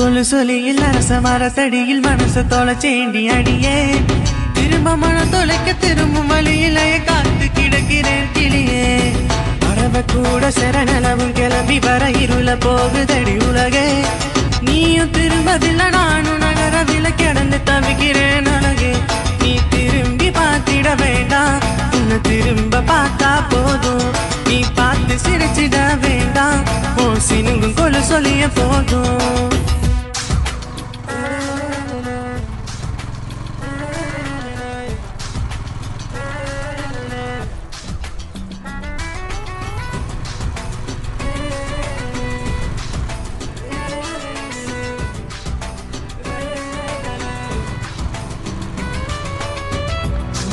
கொலு சொலியில் அரச மரத்தடியில் மனச தொலைச்சேண்டி அடியே திரும்ப மன தொலைக்க திரும்பும் வழியிலேயே காத்து கிடக்கிறேன் கிளியே பறவை கூட சரணளவும் கிளம்பி வர இருள போகுதடி உலகே நீயும் திரும்பதில்லை நானும் நகரவில கிடந்து தவிக்கிறேன் அழகே நீ திரும்பி பார்த்திட வேண்டாம் உன்னை திரும்ப பார்த்தா போதும் நீ பார்த்து சிரிச்சிட வேண்டாம் ஓ சினுங்கும் கொலு சொல்லிய போதும்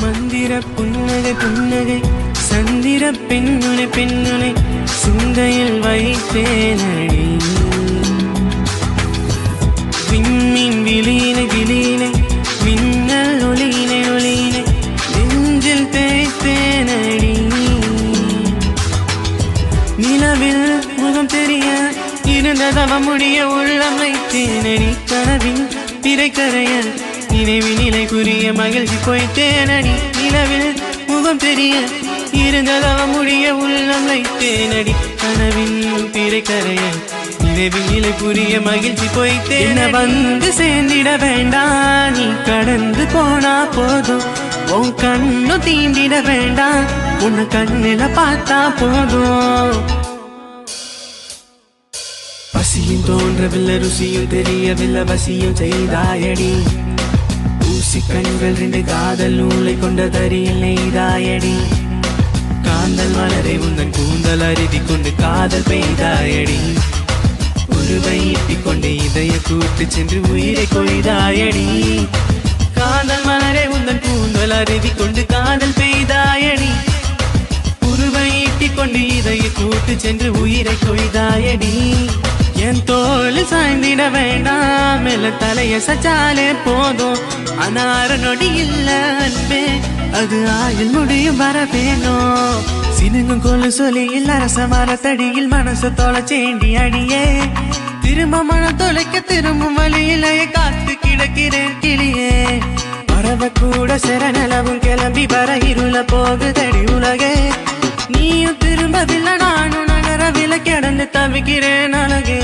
மந்திர புன்னகை புன்னகை சந்திர பெண்ணுனை பெண்ணுனை சிந்தையில் வைத்தேனடி விண்மீன் விலீனை விலீனை மின்னல் ஒளியினை ஒளியினை நெஞ்சில் தேய்த்தேனடி நிலவில் முகம் தெரிய இருந்ததவ முடிய உள்ளம் வைத்தேனடி கனவின் திரைக்கரைய நினைவினிலை புரிய மகிழ்ச்சி போய்த்தேனடி நிலவில் முகம் தெரிய இருந்ததவ முடிய உள்ளம் வைத்தேனடி கனவின் திரைக்கரைய நினைவினிலை புரிய மகிழ்ச்சி போய்த்தேன வந்து சேர்ந்திட வேண்டாம் நீ கடந்து போனா போதும் உன் கண்ணு தீண்டிட வேண்டாம் உன்னை கண்ணில பார்த்தா போதும் பசியும் தோன்றவில்லை ருசியும் தெரியவில்லை வசியும் செய்தாயடி ஊசி கண்கள் ரெண்டு காதல் நூலை கொண்ட தரியில் நெய்தாயடி காந்தல் மலரை உந்தன் கூந்தல் அருதி கொண்டு காதல் பெய்தாயடி உருவை ஈட்டிக் கொண்டு இதய கூட்டு சென்று உயிரை கொய்தாயடி காதல் மலரை உந்தன் கூந்தல் அருதி கொண்டு காதல் பெய்தாயடி உருவை ஈட்டிக் கொண்டு இதய கூட்டு சென்று உயிரை கொய்தாயடி என் தோல் சாய்ந்திட வேண்டாம் மெல்ல தலைய சச்சாலே போதும் அனார நொடி இல்ல அன்பே அது ஆயுள் முடியும் வர வேணும் சினுங்கும் கொலு சொலியில் அரச மரத்தடியில் மனச தொலைச்சேண்டி அடியே திரும்ப மன தொலைக்க திரும்பும் வழியிலேயே காத்து கிடக்கிறேன் கிளியே பறவை கூட சரணளவும் கிளம்பி வர இருள போகுதடி உலகே நீயும் திரும்பதில்லை நானும் நகரவில கிடந்து தவிக்கிறேன் அழகே